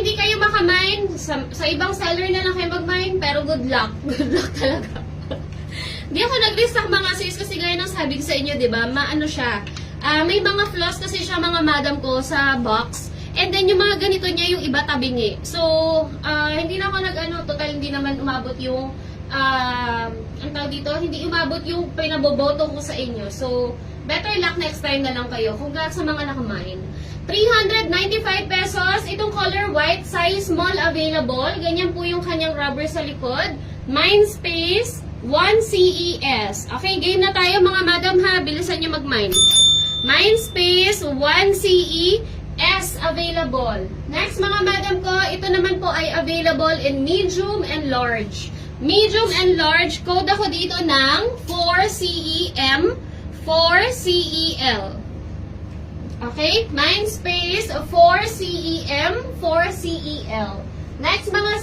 hindi kayo makamine, sa ibang seller na lang kayo mag-mine, pero good luck. Good luck talaga. Hindi ako nag-list ng mga sis kasi gaya ng sabi ko sa inyo, di ba? Maano siya. May mga flaws kasi siya mga madam ko sa box. And then yung mga ganito niya yung iba tabingi. So, hindi na ako total hindi naman umabot yung, ang tawag dito, hindi umabot yung pinaboboto ko sa inyo. So, better luck next time na lang kayo. Congrats sa mga nakamine. 395 pesos. Itong color white, size small available. Ganyan po yung kanyang rubber sa likod. Mindspace 1 CES. Okay, game na tayo mga madam ha. Bilisan nyo mag-mine. Mindspace 1 CES available. Next mga madam ko, ito naman po ay available in medium and large. Medium and large, code ako dito ng 4CEM, 4CEL. Okay? Mindspace 4CEM, 4CEL. Next mga